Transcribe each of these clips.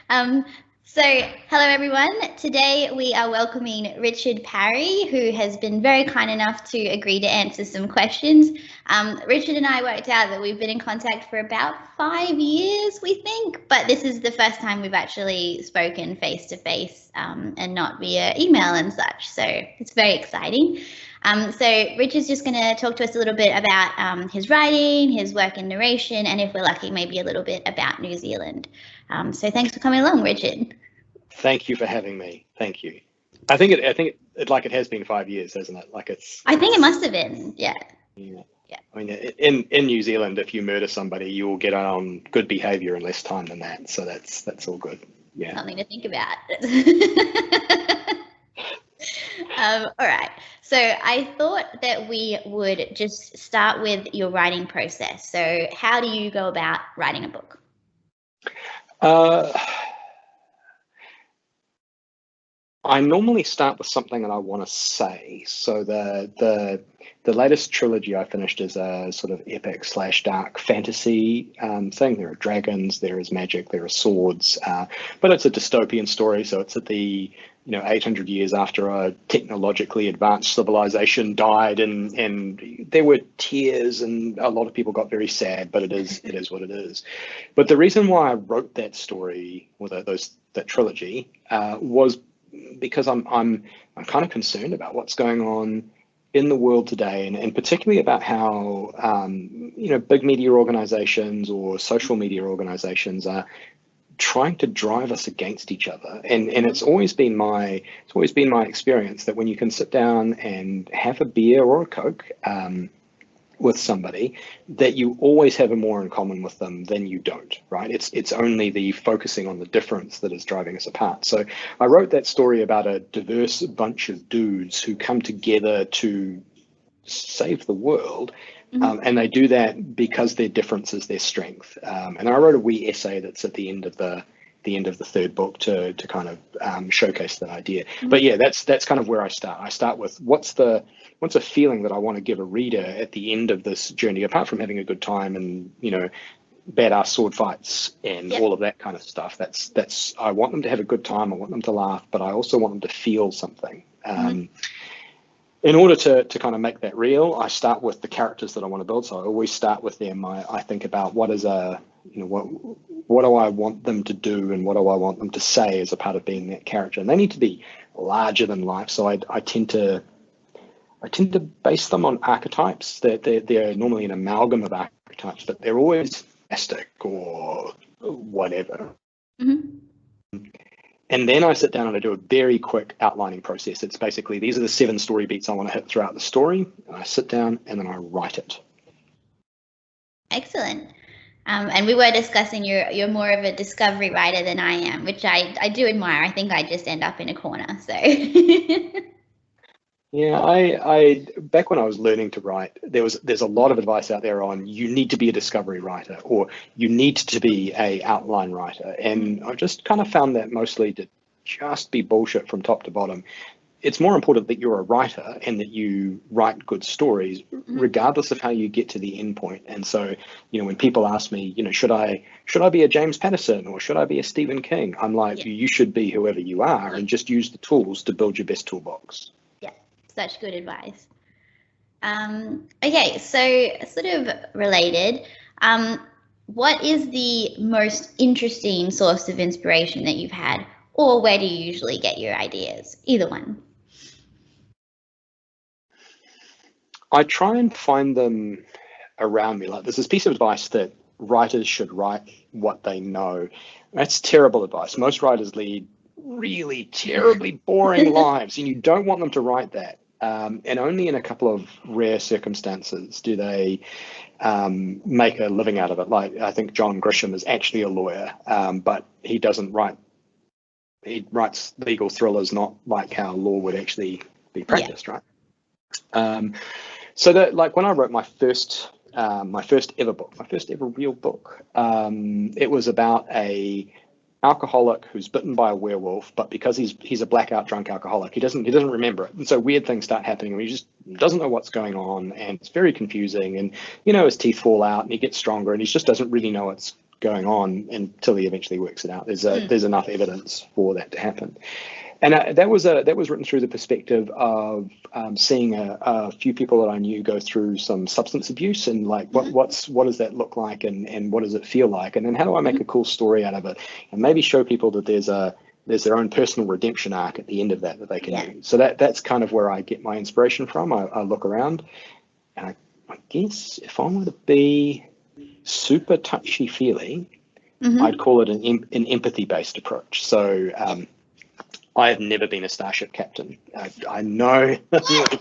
Um, so, hello everyone. Today we are welcoming Richard Parry, who has been very kind enough to agree to answer some questions. Richard and I worked out that we've been in contact for about 5 years, we think, but this is the first time we've actually spoken face to face and not via email and such. So it's very exciting. So Richard's just going to talk to us a little bit about his writing, his work in narration, and if we're lucky, maybe a little bit about New Zealand. So thanks for coming along, Richard. Thank you for having me. Thank you. I think it has been 5 years, hasn't it? I think it must have been, yeah. Yeah. Yeah. I mean, in New Zealand, if you murder somebody, you will get on good behaviour in less time than that. So that's all good. Yeah. Something to think about. All right. So I thought that we would just start with your writing process. So how do you go about writing a book? I normally start with something that I want to say. So the latest trilogy I finished is a sort of epic / dark fantasy thing. There are dragons, there is magic, there are swords, but it's a dystopian story. So it's at the 800 years after a technologically advanced civilization died, and there were tears, and a lot of people got very sad. But it is what it is. But the reason why I wrote that story, or that trilogy, was because I'm kind of concerned about what's going on in the world today, and particularly about how big media organizations or social media organizations are trying to drive us against each other. And it's always been my experience that when you can sit down and have a beer or a Coke with somebody, that you always have more in common with them than you don't, right? It's only the focusing on the difference that is driving us apart. So I wrote that story about a diverse bunch of dudes who come together to save the world. And they do that because their difference is their strength. And I wrote a wee essay that's at the end of the third book to kind of showcase that idea. But yeah, that's kind of where I start. I start with what's a feeling that I want to give a reader at the end of this journey, apart from having a good time and badass sword fights and all of that kind of stuff. That's I want them to have a good time. I want them to laugh, but I also want them to feel something. In order to kind of make that real, I start with the characters that I want to build. So I always start with them. I think about what do I want them to do and what do I want them to say as a part of being that character. And they need to be larger than life. So I tend to base them on archetypes. They're normally an amalgam of archetypes, but they're always plastic or whatever. And then I sit down and I do a very quick outlining process. It's basically, these are the 7 story beats I want to hit throughout the story. And I sit down and then I write it. Excellent. And we were discussing you're more of a discovery writer than I am, which I do admire. I think I just end up in a corner. So yeah, I back when I was learning to write, there's a lot of advice out there on you need to be a discovery writer or you need to be a outline writer. And I've just kind of found that mostly to just be bullshit from top to bottom. It's more important that you're a writer and that you write good stories, regardless of how you get to the end point. And so, when people ask me, should I be a James Patterson or should I be a Stephen King? I'm like, you should be whoever you are and just use the tools to build your best toolbox. Yeah, such good advice. Okay, so sort of related, what is the most interesting source of inspiration that you've had, or where do you usually get your ideas? Either one. I try and find them around me. Like there's this piece of advice that writers should write what they know. That's terrible advice. Most writers lead really terribly boring lives, and you don't want them to write that. And only in a couple of rare circumstances do they make a living out of it. Like I think John Grisham is actually a lawyer, but he doesn't write. He writes legal thrillers, not like how law would actually be practiced, right? So that, like, when I wrote my first ever real book, it was about a alcoholic who's bitten by a werewolf, but because he's a blackout drunk alcoholic, he doesn't remember it, and so weird things start happening, and he just doesn't know what's going on, and it's very confusing, and his teeth fall out, and he gets stronger, and he just doesn't really know what's going on until he eventually works it out. There's enough evidence for that to happen. And that was written through the perspective of seeing a few people that I knew go through some substance abuse, and like what does that look like, and what does it feel like, and then how do I make a cool story out of it, and maybe show people that there's their own personal redemption arc at the end of that they can use. So that's kind of where I get my inspiration from. I look around, and I guess if I were to be super touchy-feely, I'd call it an empathy-based approach. So I have never been a starship captain. I know. I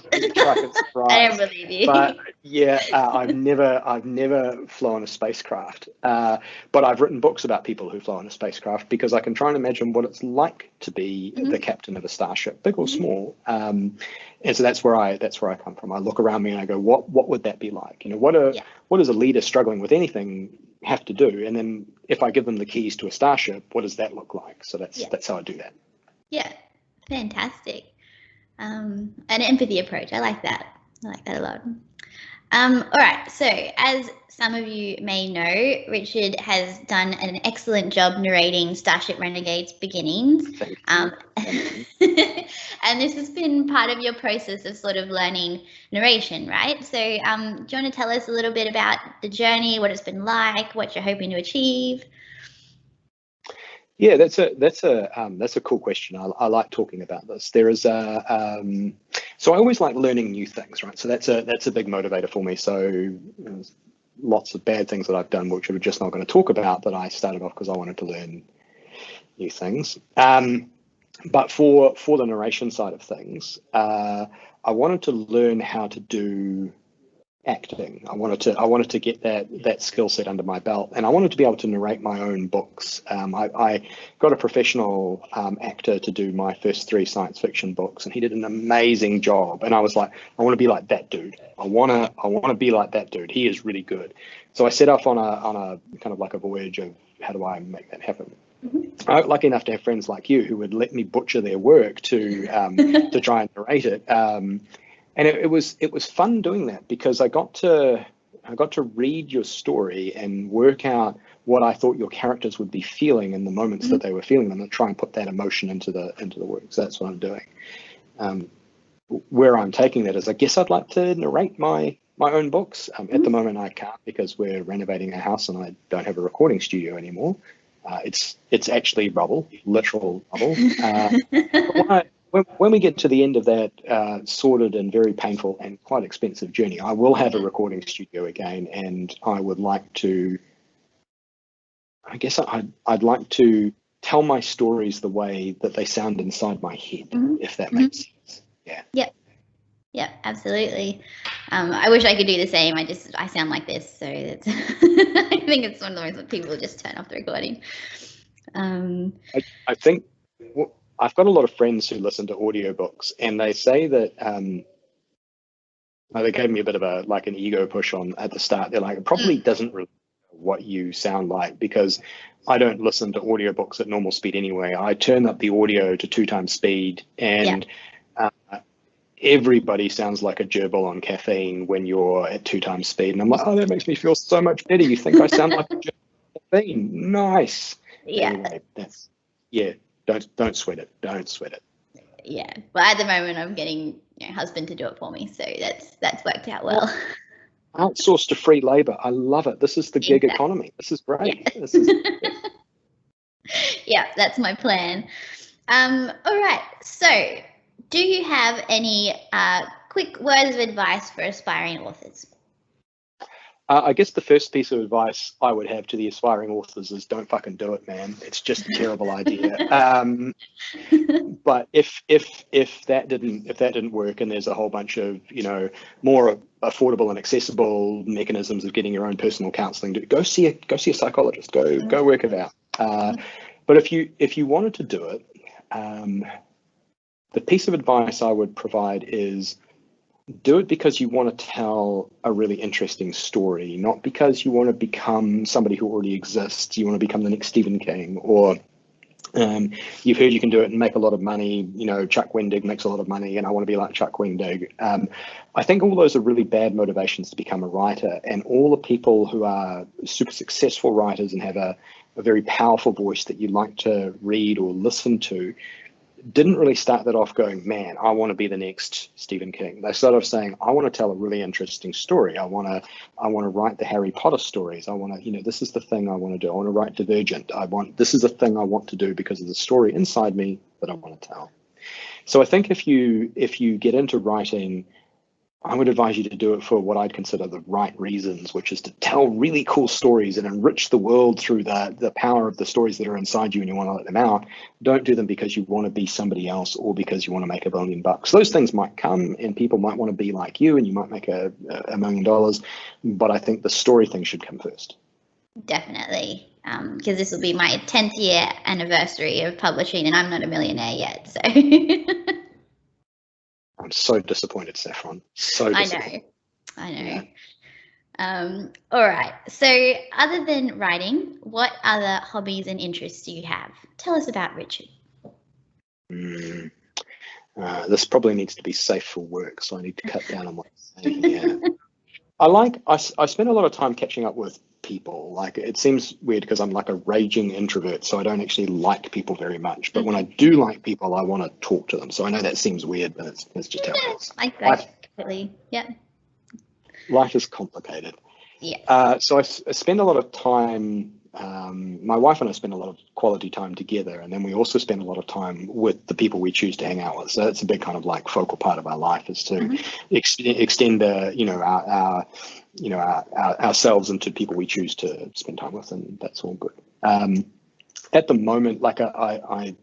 don't believe you. But yeah, I've never flown a spacecraft. But I've written books about people who fly on a spacecraft, because I can try and imagine what it's like to be the captain of a starship, big or small. And so that's where I come from. I look around me and I go, what would that be like? You know, what does a leader struggling with anything have to do? And then if I give them the keys to a starship, what does that look like? So that's how I do that. Yeah, fantastic. An empathy approach. I like that a lot. All right, so as some of you may know, Richard has done an excellent job narrating Starship Renegade's beginnings. And this has been part of your process of sort of learning narration, right? So do you want to tell us a little bit about the journey, what it's been like, what you're hoping to achieve? Yeah, that's a cool question. I like talking about this. There is so I always like learning new things, right? So that's a big motivator for me. So there's lots of bad things that I've done, which we're just not going to talk about, but I started off because I wanted to learn new things. But for the narration side of things, I wanted to learn how to do acting. I wanted to get that skill set under my belt, and I wanted to be able to narrate my own books. I got a professional actor to do my first 3 science fiction books, and he did an amazing job. And I was like, I want to be like that dude. I want to be like that dude. He is really good. So I set off on a kind of like a voyage of how do I make that happen. I'm lucky enough to have friends like you who would let me butcher their work to try and narrate it. And it was fun doing that, because I got to read your story and work out what I thought your characters would be feeling in the moments that they were feeling them, and try and put that emotion into the work. So that's what I'm doing. Where I'm taking that is, I guess I'd like to narrate my own books. At the moment I can't, because we're renovating a house and I don't have a recording studio anymore. It's actually rubble, literal rubble. When we get to the end of that sordid and very painful and quite expensive journey, I will have a recording studio again, and I would like to, I guess I'd like to tell my stories the way that they sound inside my head, if that makes sense. Yeah. Yeah, absolutely. I wish I could do the same. I sound like this, so that's I think it's one of those that people will just turn off the recording. I think I've got a lot of friends who listen to audiobooks, and they say that they gave me a bit of an ego push at the start. They're like, it probably doesn't really know what you sound like, because I don't listen to audiobooks at normal speed anyway. I turn up the audio to 2 times speed, and everybody sounds like a gerbil on caffeine when you're at 2 times speed. And I'm like, oh, that makes me feel so much better. You think I sound like a gerbil on caffeine? Nice. Yeah. Anyway, don't sweat it. Don't sweat it. Yeah. Well, at the moment, I'm getting husband to do it for me, so that's worked out well. Outsourced to free labor. I love it. This is the gig economy. This is great. Yeah. Yeah, that's my plan. All right. So, do you have any quick words of advice for aspiring authors? I guess the first piece of advice I would have to the aspiring authors is don't fucking do it, man. It's just a terrible idea. But if that didn't work, and there's a whole bunch of more affordable and accessible mechanisms of getting your own personal counselling, go see a psychologist. Go work it out. But if you wanted to do it, the piece of advice I would provide is, do it because you want to tell a really interesting story, not because you want to become somebody who already exists. You want to become the next Stephen King or You've heard you can do it and make a lot of money. You know, Chuck Wendig makes a lot of money, and I want to be like Chuck Wendig. I think all those are really bad motivations to become a writer. And all the people who are super successful writers and have a very powerful voice that you like to read or listen to didn't really start that off going, man, I want to be the next Stephen King. They started off saying, I want to tell a really interesting story. I want to write the Harry Potter stories. I want to, you know, this is the thing I want to do. I want to write Divergent. This is a thing I want to do because of the story inside me that I want to tell. So I think if you get into writing, I would advise you to do it for what I'd consider the right reasons, which is to tell really cool stories and enrich the world through the power of the stories that are inside you and you want to let them out. Don't do them because you want to be somebody else or because you want to make $1 billion. Those things might come and people might want to be like you and you might make $1 million, but I think the story thing should come first. Definitely, because this will be my 10th year anniversary of publishing and I'm not a millionaire yet, so... I'm so disappointed, Saffron. So disappointed. I know. Yeah. All right. So other than writing, what other hobbies and interests do you have? Tell us about Richard. This probably needs to be safe for work, so I need to cut down on what I'm saying here. I spend a lot of time catching up with people. Like, it seems weird because I'm like a raging introvert, so I don't actually like people very much. But when I do like people, I want to talk to them. So I know that seems weird, but it's just how it is. I completely. Yeah. Life is complicated. Yeah. So I spend a lot of time. My wife and I spend a lot of quality time together, and then we also spend a lot of time with the people we choose to hang out with. So that's a big kind of like focal part of our life, is to extend ourselves into people we choose to spend time with, and that's all good. At the moment, like I've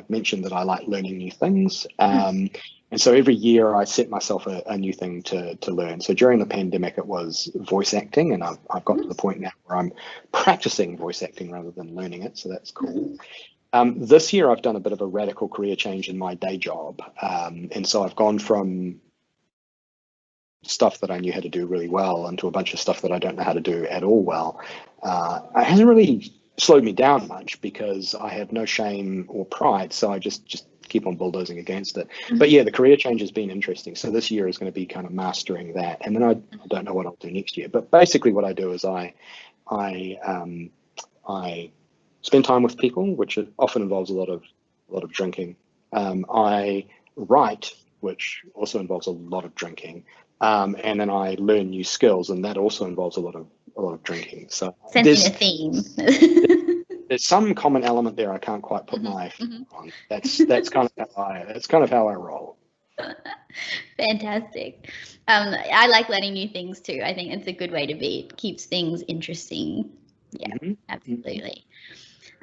mentioned that I like learning new things. And so every year I set myself a new thing to learn. So during the pandemic, it was voice acting, and I've got to the point now where I'm practicing voice acting rather than learning it. So that's cool. This year I've done a bit of a radical career change in my day job. And so I've gone from stuff that I knew how to do really well into a bunch of stuff that I don't know how to do at all well. It hasn't really slowed me down much because I have no shame or pride. So I just keep on bulldozing against it. But yeah, the career change has been interesting. So this year is going to be kind of mastering that. And then I don't know what I'll do next year. But basically what I do is I spend time with people, which often involves a lot of drinking. I write, which also involves a lot of drinking. And then I learn new skills, and that also involves a lot of drinking. So sensing a theme. There's some common element there I can't quite put my finger on. That's kind of how I roll. Fantastic. I like learning new things too. I think it's a good way to be. It keeps things interesting. Yeah, absolutely.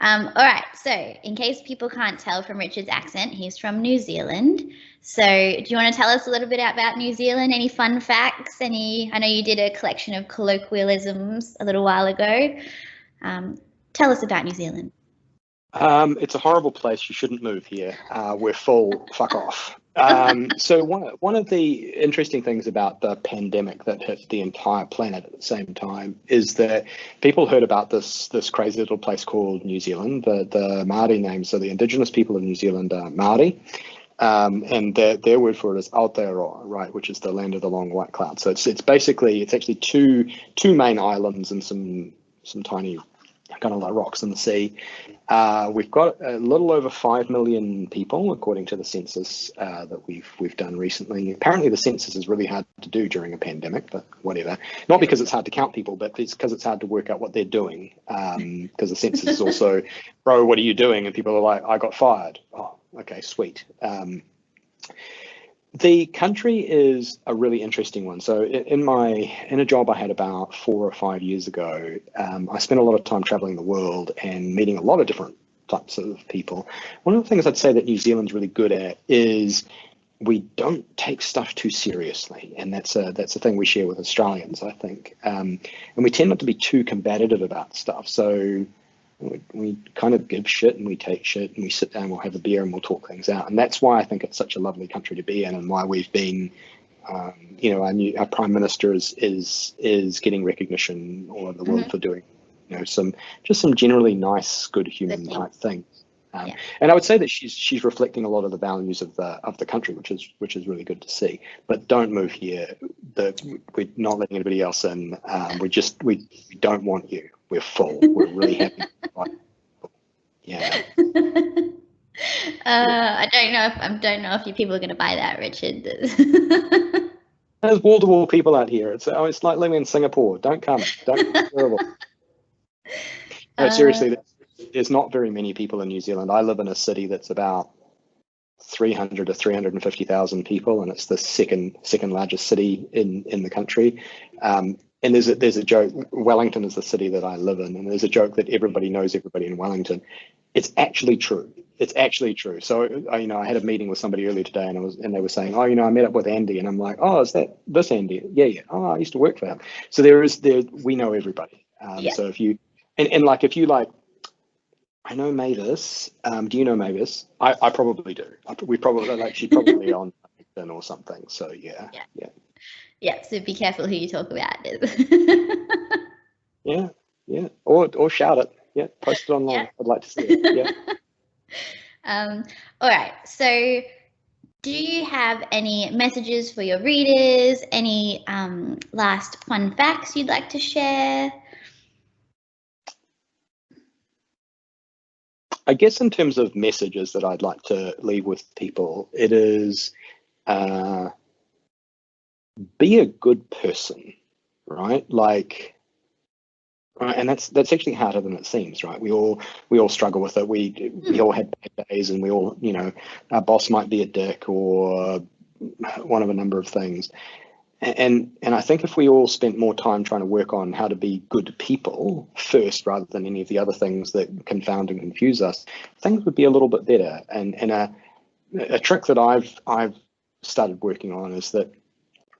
All right. So in case people can't tell from Richard's accent, he's from New Zealand. So do you want to tell us a little bit about New Zealand? Any fun facts? I know you did a collection of colloquialisms a little while ago. Tell us about New Zealand. It's a horrible place. You shouldn't move here. We're full. Fuck off. So one of the interesting things about the pandemic that hit the entire planet at the same time is that people heard about this crazy little place called New Zealand. The Maori name, so the indigenous people of New Zealand are Maori. And their word for it is Aotearoa, right, which is the land of the long white cloud. So it's actually two main islands and some tiny kind of like rocks in the sea. We've got a little over 5 million people, according to the census that we've done recently. Apparently, the census is really hard to do during a pandemic, but whatever. Not because it's hard to count people, but it's because it's hard to work out what they're doing. Because the census is also, bro, what are you doing? And people are like, I got fired. Oh, okay, sweet. The country is a really interesting one. So in a job I had about 4 or 5 years ago, I spent a lot of time traveling the world and meeting a lot of different types of people. One of the things I'd say that New Zealand's really good at is we don't take stuff too seriously, and that's a thing we share with Australians, I think. And we tend not to be too combative about stuff. So we kind of give shit and we take shit and we sit down, we'll have a beer and we'll talk things out. And that's why I think it's such a lovely country to be in, and why we've been, our Prime Minister is getting recognition all over the world for doing, some generally nice, good human type things. And I would say that she's reflecting a lot of the values of the country, which is really good to see. But don't move here. We're not letting anybody else in. We don't want you. We're full. We're really happy. Yeah. I don't know if you people are going to buy that, Richard. There's wall-to-wall people out here. It's like living in Singapore. Don't come. Don't be terrible. No, seriously, there's not very many people in New Zealand. I live in a city that's about 300 to 350,000 people, and it's the second largest city in the country. And there's a joke. Wellington is the city that I live in, and there's a joke that everybody knows everybody in Wellington. It's actually true. It's actually true. So I had a meeting with somebody earlier today, and they were saying, I met up with Andy, and I'm like, oh, is that this Andy? Yeah. Oh, I used to work for him. So we know everybody. So if you if you like, I know Mavis. Do you know Mavis? I probably do. She's probably on LinkedIn or something. So yeah. So be careful who you talk about. Yeah. Or shout it. Yeah, post it online. I'd like to see it. Yeah. All right. So, do you have any messages for your readers? Any last fun facts you'd like to share? I guess in terms of messages that I'd like to leave with people, it is be a good person, right? And that's actually harder than it seems, right? We all struggle with it. We all had bad days, and we all, our boss might be a dick or one of a number of things. And I think if we all spent more time trying to work on how to be good people first, rather than any of the other things that confound and confuse us, things would be a little bit better. And a trick that I've started working on is that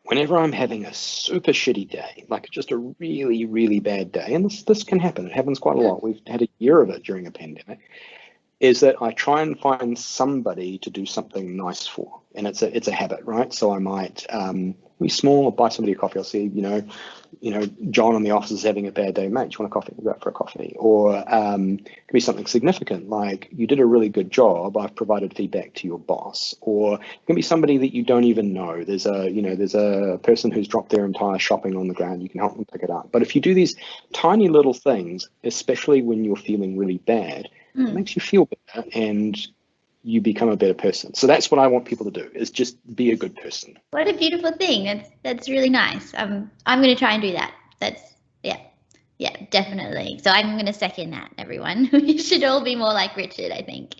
whenever I'm having a super shitty day, like just a really, really bad day, and this can happen, it happens quite a lot. We've had a year of it during a pandemic. Is that I try and find somebody to do something nice for, and it's a habit, right? So I might be small, or buy somebody a coffee. I'll see, John in the office is having a bad day, mate. Do you want a coffee? We'll go out for a coffee. Or it could be something significant, like you did a really good job. I've provided feedback to your boss. Or it can be somebody that you don't even know. There's a person who's dropped their entire shopping on the ground. You can help them pick it up. But if you do these tiny little things, especially when you're feeling really bad, it makes you feel better and you become a better person. So that's what I want people to do, is just be a good person. What a beautiful thing. That's really nice. I'm going to try and do that. Yeah, definitely. So I'm going to second that, everyone. We should all be more like Richard, I think.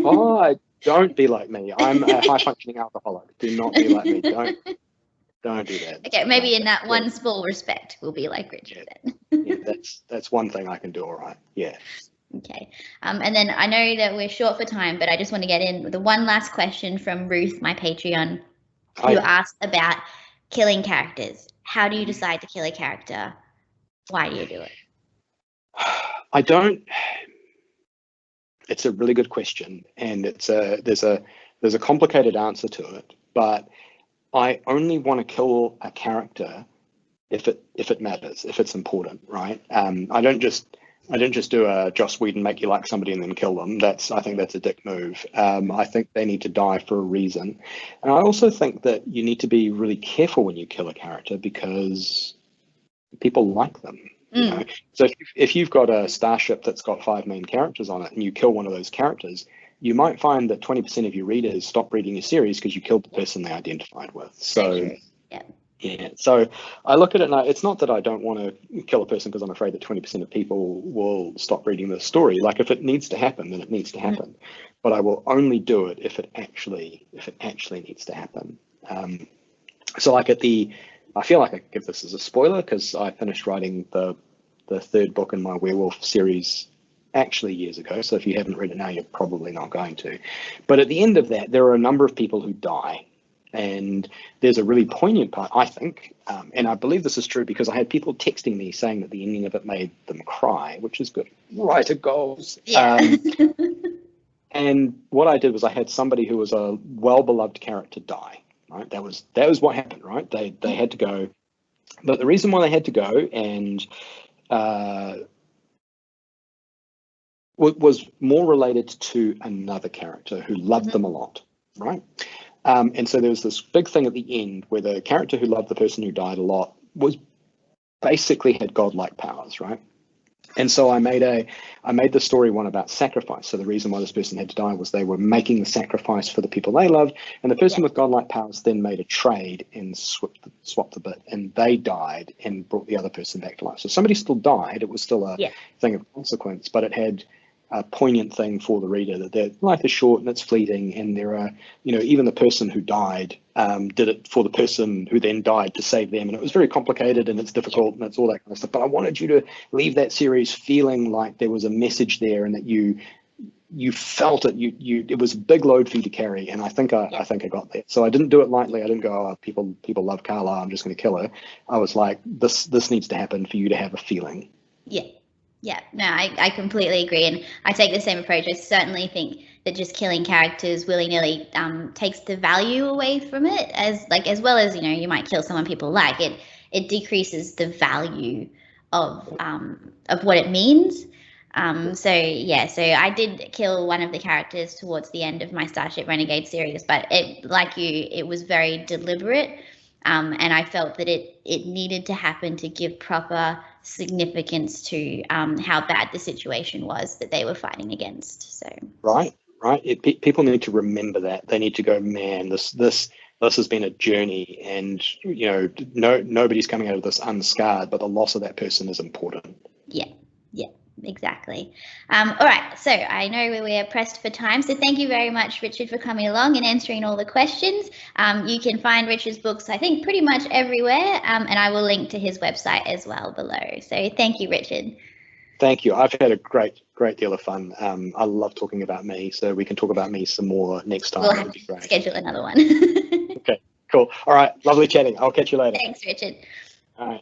Oh, don't be like me. I'm a high functioning alcoholic. Do not be like me. Don't do that. Okay, maybe in that one small respect, we'll be like Richard then. Yeah, that's one thing I can do all right. Yeah. Okay. And then I know that we're short for time, but I just want to get in with the one last question from Ruth, my Patreon, who asked about killing characters. How do you decide to kill a character? Why do you do it? I don't. It's a really good question, and there's a complicated answer to it. But I only want to kill a character if it matters, if it's important, right? I don't just do a Joss Whedon, make you like somebody and then kill them. I think that's a dick move. I think they need to die for a reason. And I also think that you need to be really careful when you kill a character, because people like them. So if you've got a starship that's got 5 main characters on it and you kill one of those characters, you might find that 20% of your readers stop reading your series because you killed the person they identified with. So yeah, so I look at it and it's not that I don't want to kill a person because I'm afraid that 20% of people will stop reading the story. Like, if it needs to happen, then it needs to happen. But I will only do it if it actually needs to happen. So like I feel like I give this as a spoiler because I finished writing the 3rd book in my werewolf series actually years ago. So if you haven't read it now, you're probably not going to. But at the end of that, there are a number of people who die. And there's a really poignant part, I think, and I believe this is true because I had people texting me saying that the ending of it made them cry, which is good. Writer goals. Yeah. And what I did was I had somebody who was a well-beloved character die. Right, that was what happened. Right, they had to go, but the reason why they had to go, and was more related to another character who loved them a lot, right? And so there was this big thing at the end where the character who loved the person who died a lot was basically had godlike powers, right? And so I made the story one about sacrifice. So the reason why this person had to die was they were making the sacrifice for the people they loved, and the person with godlike powers then made a trade and swapped the bit, and they died and brought the other person back to life. So somebody still died. It was still a thing of consequence, but it had a poignant thing for the reader that their life is short and it's fleeting, and there are, even the person who died did it for the person who then died to save them, and it was very complicated and it's difficult and it's all that kind of stuff. But I wanted you to leave that series feeling like there was a message there and that you felt it. It was a big load for you to carry, and I think I got that. So I didn't do it lightly. I didn't go, oh, people love Carla, I'm just going to kill her. I was like, this needs to happen for you to have a feeling. Yeah, no, I completely agree, and I take the same approach. I certainly think that just killing characters willy-nilly takes the value away from it, as well as you might kill someone people like. It decreases the value of what it means. So I did kill one of the characters towards the end of my Starship Renegade series, but it was very deliberate. And I felt that it needed to happen to give proper significance to how bad the situation was that they were fighting against. So right. People need to remember that. They need to go, man, this has been a journey, and nobody's coming out of this unscarred, but the loss of that person is important. Yeah. Exactly. All right, so I know we're pressed for time, so thank you very much, Richard, for coming along and answering all the questions. You can find Richard's books, I think, pretty much everywhere, and I will link to his website as well below. So thank you, Richard. Thank you. I've had a great deal of fun. I love talking about me, so we can talk about me some more next time. We'll have to schedule another one. Okay, cool. All right, lovely chatting. I'll catch you later. Thanks, Richard. All right.